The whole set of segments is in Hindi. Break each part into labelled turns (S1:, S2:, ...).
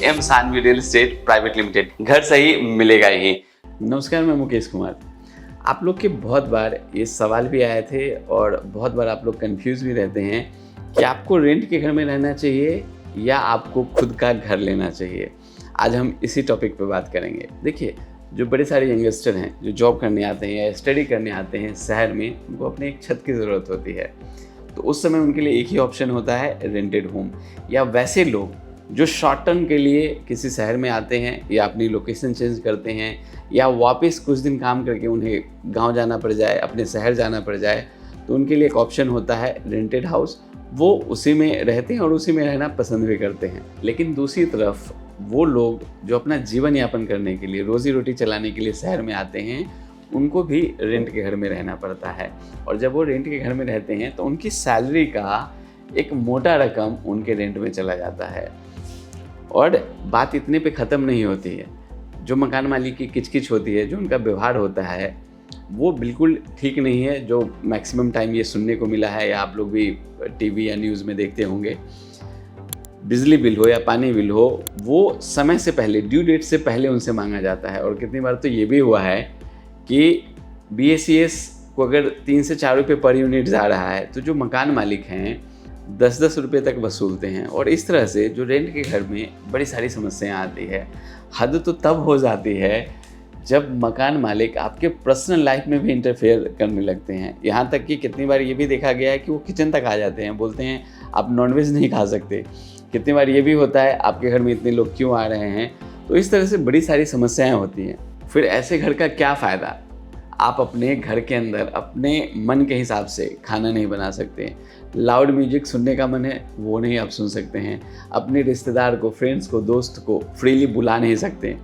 S1: M Sanvi real estate private limited, घर सही मिलेगा ही।
S2: नमस्कार, मैं मुकेश कुमार। आप लोग के बहुत बार ये सवाल भी आए थे और बहुत बार आप लोग कंफ्यूज भी रहते हैं कि आपको रेंट के घर में रहना चाहिए या आपको खुद का घर लेना चाहिए। आज हम इसी टॉपिक पे बात करेंगे। देखिए, जो बड़े सारे यंगस्टर हैं जो जॉब करने आते हैं या स्टडी करने आते हैं शहर में, उनको अपने एक छत की ज़रूरत होती है। तो उस समय उनके लिए एक ही ऑप्शन होता है, रेंटेड होम। या वैसे लोग जो शॉर्ट टर्म के लिए किसी शहर में आते हैं या अपनी लोकेशन चेंज करते हैं या वापस कुछ दिन काम करके उन्हें गांव जाना पड़ जाए, अपने शहर जाना पड़ जाए, तो उनके लिए एक ऑप्शन होता है रेंटेड हाउस। वो उसी में रहते हैं और उसी में रहना पसंद भी करते हैं। लेकिन दूसरी तरफ वो लोग जो अपना जीवन यापन करने के लिए, रोज़ी रोटी चलाने के लिए शहर में आते हैं, उनको भी रेंट के घर में रहना पड़ता है। और जब वो रेंट के घर में रहते हैं तो उनकी सैलरी का एक मोटा रकम उनके रेंट में चला जाता है। और बात इतने पे ख़त्म नहीं होती है। जो मकान मालिक की किचकिच होती है, जो उनका व्यवहार होता है, वो बिल्कुल ठीक नहीं है। जो मैक्सिमम टाइम ये सुनने को मिला है या आप लोग भी टीवी या न्यूज़ में देखते होंगे, बिजली बिल हो या पानी बिल हो, वो समय से पहले, ड्यू डेट से पहले उनसे मांगा जाता है। और कितनी बार तो ये भी हुआ है कि BACS को अगर 3 से 4 रुपये पर यूनिट जा रहा है तो जो मकान मालिक हैं 10-10 रुपये तक वसूलते हैं। और इस तरह से जो रेंट के घर में बड़ी सारी समस्याएं आती है। हद तो तब हो जाती है जब मकान मालिक आपके पर्सनल लाइफ में भी इंटरफेयर करने लगते हैं। यहाँ तक कि कितनी बार ये भी देखा गया है कि वो किचन तक आ जाते हैं, बोलते हैं आप नॉनवेज नहीं खा सकते। कितनी बार ये भी होता है आपके घर में इतने लोग क्यों आ रहे हैं। तो इस तरह से बड़ी सारी समस्याएं होती हैं। फिर ऐसे घर का क्या फ़ायदा? आप अपने घर के अंदर अपने मन के हिसाब से खाना नहीं बना सकते। लाउड म्यूजिक सुनने का मन है, वो नहीं आप सुन सकते हैं। अपने रिश्तेदार को, फ्रेंड्स को, दोस्त को फ्रीली बुला नहीं सकते।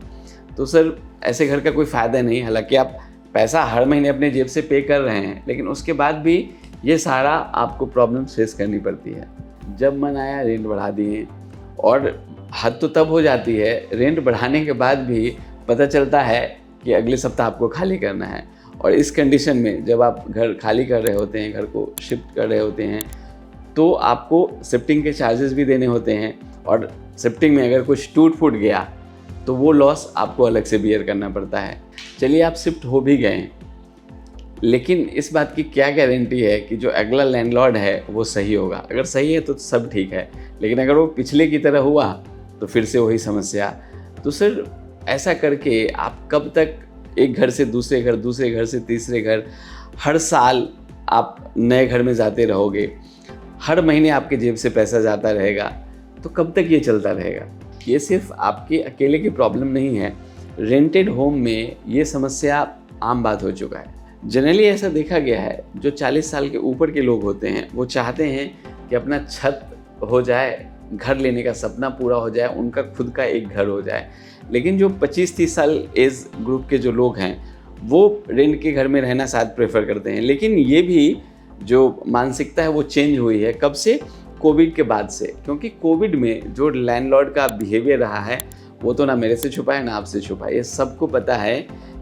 S2: तो सर, ऐसे घर का कोई फ़ायदा नहीं। हालांकि आप पैसा हर महीने अपने जेब से पे कर रहे हैं, लेकिन उसके बाद भी ये सारा आपको प्रॉब्लम फेस करनी पड़ती है। जब मन आया रेंट बढ़ा दिए। और हद तो तब हो जाती है, रेंट बढ़ाने के बाद भी पता चलता है कि अगले सप्ताह आपको खाली करना है। और इस कंडीशन में जब आप घर खाली कर रहे होते हैं, घर को शिफ्ट कर रहे होते हैं, तो आपको शिफ्टिंग के चार्जेस भी देने होते हैं। और शिफ्टिंग में अगर कुछ टूट फूट गया तो वो लॉस आपको अलग से बियर करना पड़ता है। चलिए, आप शिफ्ट हो भी गए, लेकिन इस बात की क्या गारंटी है कि जो अगला लैंडलॉर्ड है वो सही होगा? अगर सही है तो सब ठीक है, लेकिन अगर वो पिछले की तरह हुआ तो फिर से वही समस्या। तो सर, ऐसा करके आप कब तक एक घर से दूसरे घर, दूसरे घर से तीसरे घर, हर साल आप नए घर में जाते रहोगे, हर महीने आपके जेब से पैसा जाता रहेगा, तो कब तक ये चलता रहेगा? ये सिर्फ आपके अकेले की प्रॉब्लम नहीं है। रेंटेड होम में ये समस्या आम बात हो चुका है। जनरली ऐसा देखा गया है, जो 40 साल के ऊपर के लोग होते हैं वो चाहते हैं कि अपना छत हो जाए, घर लेने का सपना पूरा हो जाए, उनका खुद का एक घर हो जाए। लेकिन जो 25-30 साल एज ग्रुप के जो लोग हैं वो रेंट के घर में रहना शायद प्रेफर करते हैं। लेकिन ये भी जो मानसिकता है वो चेंज हुई है। कब से? कोविड के बाद से। क्योंकि कोविड में जो लैंडलॉर्ड का बिहेवियर रहा है वो तो ना मेरे से छुपा है ना आपसे छुपा है। ये सबको पता है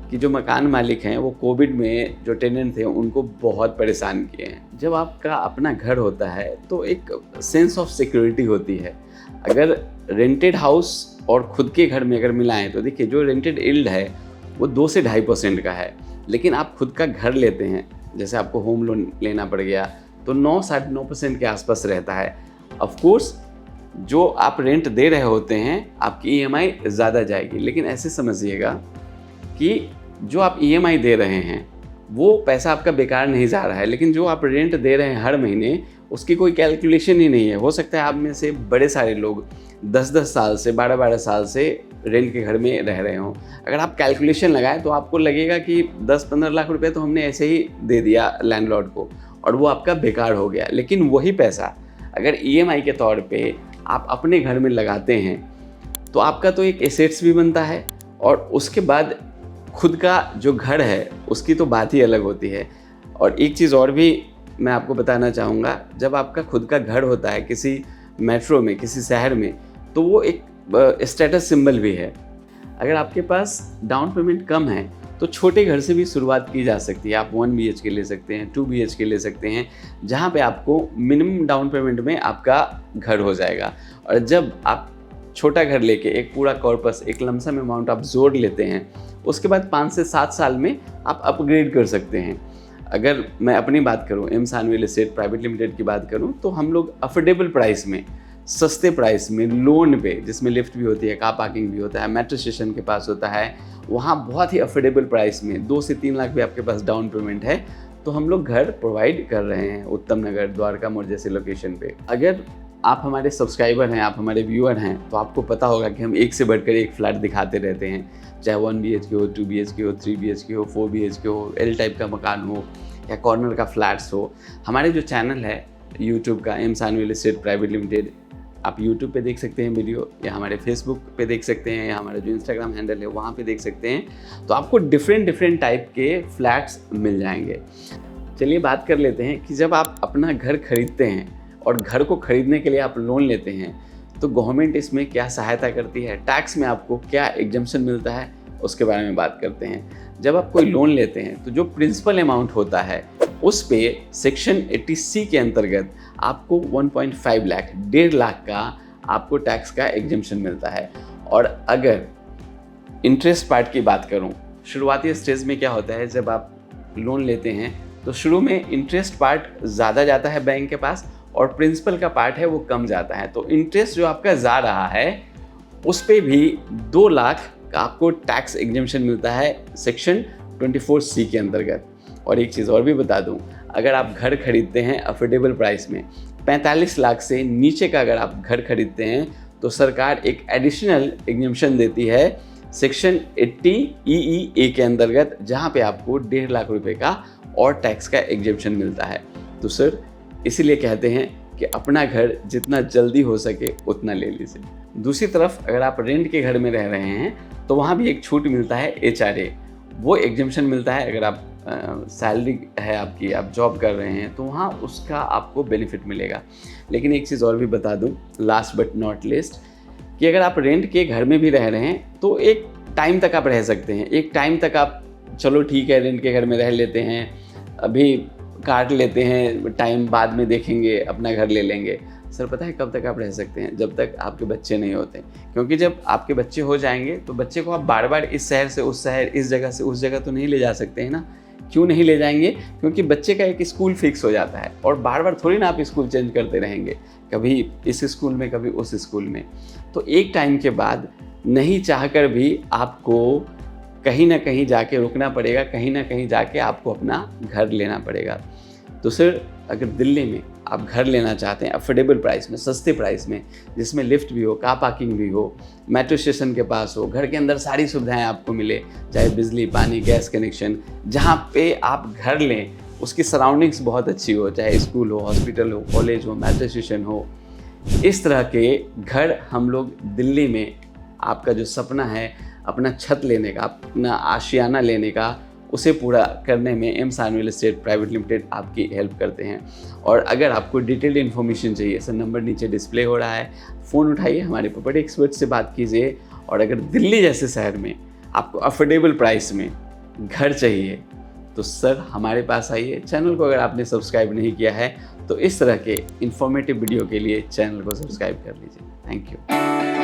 S2: कि जो मकान मालिक हैं वो कोविड में जो टेनेंट थे उनको बहुत परेशान किए हैं। जब आपका अपना घर होता है तो एक सेंस ऑफ सिक्योरिटी होती है। अगर रेंटेड हाउस और खुद के घर में अगर मिलाएं तो देखिए, जो रेंटेड यील्ड है वो 2 से 2.5% का है। लेकिन आप खुद का घर लेते हैं, जैसे आपको होम लोन लेना पड़ गया, तो 9-9.5% के आसपास रहता है। ऑफकोर्स जो आप रेंट दे रहे होते हैं आपकी EMI ज़्यादा जाएगी, लेकिन ऐसे समझिएगा कि जो आप EMI दे रहे हैं वो पैसा आपका बेकार नहीं जा रहा है, लेकिन जो आप रेंट दे रहे हैं हर महीने, उसकी कोई कैलकुलेशन ही नहीं है। हो सकता है आप में से बड़े सारे लोग 10-10 साल से, 12-12 साल से रेंट के घर में रह रहे हों। अगर आप कैलकुलेशन लगाएं तो आपको लगेगा कि 10-15 लाख रुपए तो हमने ऐसे ही दे दिया लैंडलॉर्ड को और वो आपका बेकार हो गया। लेकिन वही पैसा अगर EMI के तौर पे आप अपने घर में लगाते हैं तो आपका तो एक एसेट्स भी बनता है, और उसके बाद खुद का जो घर है उसकी तो बात ही अलग होती है। और एक चीज़ और भी मैं आपको बताना चाहूँगा, जब आपका खुद का घर होता है किसी मेट्रो में, किसी शहर में, तो वो एक स्टेटस सिंबल भी है। अगर आपके पास डाउन पेमेंट कम है तो छोटे घर से भी शुरुआत की जा सकती है। आप 1 BHK ले सकते हैं, 2 BHK ले सकते हैं, जहाँ पे आपको मिनिमम डाउन पेमेंट में आपका घर हो जाएगा। और जब आप छोटा घर लेके एक पूरा कॉर्पस, एक लमसम अमाउंट आप जोड़ लेते हैं, उसके बाद 5 से 7 साल में आप अपग्रेड कर सकते हैं। अगर मैं अपनी बात करूं, M Sanvi real estate private limited की बात करूं, तो हम लोग अफोर्डेबल प्राइस में, सस्ते प्राइस में, लोन पे, जिसमें लिफ्ट भी होती है, कार पार्किंग भी होता है, मेट्रो स्टेशन के पास होता है, वहाँ बहुत ही अफोर्डेबल प्राइस में 2 से 3 लाख भी आपके पास डाउन पेमेंट है, तो हम लोग घर प्रोवाइड कर रहे हैं उत्तम नगर, द्वारका मोड़ जैसे लोकेशन पे। अगर आप हमारे सब्सक्राइबर हैं, आप हमारे व्यूअर हैं, तो आपको पता होगा कि हम एक से बढ़कर एक फ्लैट दिखाते रहते हैं, चाहे 1 BHK हो, 2 BHK हो, 3 BHK हो, 4 BHK हो, एल टाइप का मकान हो या कॉर्नर का फ्लैट्स हो। हमारे जो चैनल है यूट्यूब का, M Sanvi real estate private limited, आप यूट्यूब पे देख सकते हैं वीडियो, या हमारे फेसबुक पे देख सकते हैं, या हमारा जो इंस्टाग्राम हैंडल है वहाँ पे देख सकते हैं। तो आपको डिफरेंट टाइप के फ्लैट्स मिल जाएंगे। चलिए बात कर लेते हैं कि जब आप अपना घर खरीदते हैं और घर को खरीदने के लिए आप लोन लेते हैं, तो गवर्नमेंट इसमें क्या सहायता करती है, टैक्स में आपको क्या एग्जम्पशन मिलता है, उसके बारे में बात करते हैं। जब आप कोई लोन लेते हैं तो जो प्रिंसिपल अमाउंट होता है उस पे सेक्शन 80C के अंतर्गत आपको 1.5 लाख, 1.5 लाख का आपको टैक्स का एग्जम्पशन मिलता है। और अगर इंटरेस्ट पार्ट की बात करूं, शुरुआती स्टेज में क्या होता है, जब आप लोन लेते हैं तो शुरू में इंटरेस्ट पार्ट ज़्यादा जाता है बैंक के पास और प्रिंसिपल का पार्ट है वो कम जाता है। तो इंटरेस्ट जो आपका जा रहा है उस पे भी 2 लाख का आपको टैक्स एग्जम्पशन मिलता है सेक्शन 24C के अंतर्गत। और एक चीज़ और भी बता दूं, अगर आप घर खरीदते हैं अफोर्डेबल प्राइस में 45 लाख से नीचे का अगर आप घर खरीदते हैं तो सरकार एक एडिशनल एग्जम्पशन देती है सेक्शन 80EE के अंतर्गत, जहां पे आपको 1.5 लाख रुपए का और टैक्स का एग्जम्पशन मिलता है। तो सर इसीलिए कहते हैं कि अपना घर जितना जल्दी हो सके उतना ले लीजिए। दूसरी तरफ अगर आप रेंट के घर में रह रहे हैं तो वहाँ भी एक छूट मिलता है, HRA, वो एग्जम्पशन मिलता है। अगर आप सैलरी है आपकी, आप जॉब कर रहे हैं, तो वहाँ उसका आपको बेनिफिट मिलेगा। लेकिन एक चीज़ और भी बता दूँ, लास्ट बट नॉट लीस्ट, कि अगर आप रेंट के घर में भी रह रहे हैं तो एक टाइम तक आप रह सकते हैं। एक टाइम तक आप, चलो ठीक है, रेंट के घर में रह लेते हैं, अभी काट लेते हैं, टाइम बाद में देखेंगे, अपना घर ले लेंगे। सर पता है कब तक आप रह सकते हैं? जब तक आपके बच्चे नहीं होते। क्योंकि जब आपके बच्चे हो जाएंगे तो बच्चे को आप बार बार इस शहर से उस शहर, इस जगह से उस जगह तो नहीं ले जा सकते हैं ना। क्यों नहीं ले जाएंगे? क्योंकि बच्चे का एक स्कूल फिक्स हो जाता है और बार बार थोड़ी ना आप स्कूल चेंज करते रहेंगे, कभी इस स्कूल में कभी उस स्कूल में। तो एक टाइम के बाद नहीं चाहकर भी आपको कहीं ना कहीं जाके रुकना पड़ेगा, कहीं ना कहीं जाके आपको अपना घर लेना पड़ेगा। तो सर अगर दिल्ली में आप घर लेना चाहते हैं अफोर्डेबल प्राइस में, सस्ते प्राइस में, जिसमें लिफ्ट भी हो, कार पार्किंग भी हो, मेट्रो स्टेशन के पास हो, घर के अंदर सारी सुविधाएं आपको मिले, चाहे बिजली, पानी, गैस कनेक्शन, जहां पे आप घर लें उसकी सराउंडिंग्स बहुत अच्छी हो, चाहे स्कूल हो, हॉस्पिटल हो, कॉलेज हो, मेट्रो स्टेशन हो, इस तरह के घर हम लोग दिल्ली में, आपका जो सपना है अपना छत लेने का, अपना आशियाना लेने का, उसे पूरा करने में M Sanvi real estate private limited आपकी हेल्प करते हैं। और अगर आपको डिटेल्ड इन्फॉर्मेशन चाहिए, सर नंबर नीचे डिस्प्ले हो रहा है, फ़ोन उठाइए, हमारे प्रॉपर्टी एक्सपर्ट से बात कीजिए। और अगर दिल्ली जैसे शहर में आपको अफोर्डेबल प्राइस में घर चाहिए तो सर हमारे पास आइए। चैनल को अगर आपने सब्सक्राइब नहीं किया है तो इस तरह के इन्फॉर्मेटिव वीडियो के लिए चैनल को सब्सक्राइब कर लीजिए। Thank you.